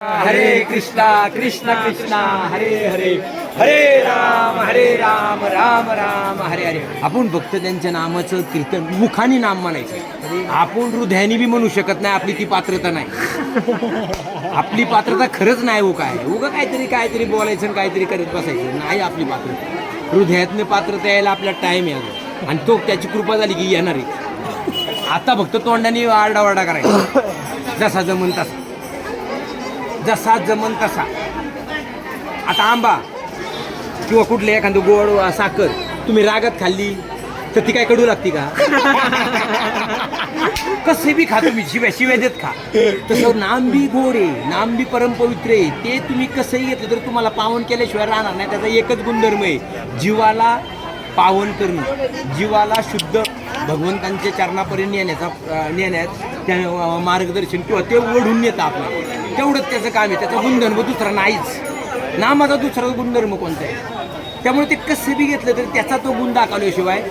हरे कृष्णा कृष्ण कृष्ण हरे हरे हरे राम राम राम हरे हरे. आपण फक्त त्यांच्या नामाचं कीर्तन मुखाने नाम म्हणायचं, आपण हृदयाने बी म्हणू शकत नाही. आपली ती पात्रता नाही, आपली पात्रता खरंच नाही. हो काय उगा काहीतरी बोलायचं आणि काहीतरी करत बसायचं नाही. आपली पात्रता हृदयातनं पात्रता यायला आपला टाइम आहे अगं, आणि तो त्याची कृपा झाली की येणार आहे. आता फक्त तोंडाने आरडाओरडा करायचा, जसा जमन तसा, जसा जमन तसा. आता आंबा किंवा कुठले एखादं गोड साखर तुम्ही रागात खाल्ली तर ती काय कडू लागते का? कसे बी खा तुम्ही, शिव्या देत खा. तसं नाम बी गोड आहे, नाम बी परमपवित्र आहे. ते तुम्ही कसंही घेतलं तर तुम्हाला पावन केल्याशिवाय राहणार नाही. त्याचा एकच गुणधर्म आहे, जीवाला पावन करणं, जीवाला शुद्ध भगवंतांच्या चरणापर्यंत नेण्यात त्या मार्गदर्शन किंवा ते ओढून नेतं आपलं. तेवढंच त्याचं काम आहे. त्याचा गुणधर्म दुसरा नाहीच. नामाचा दुसरा गुणधर्म कोणता आहे? त्यामुळे ते कसं बी घेतलं तरी त्याचा तो गुण दाखवल्याशिवाय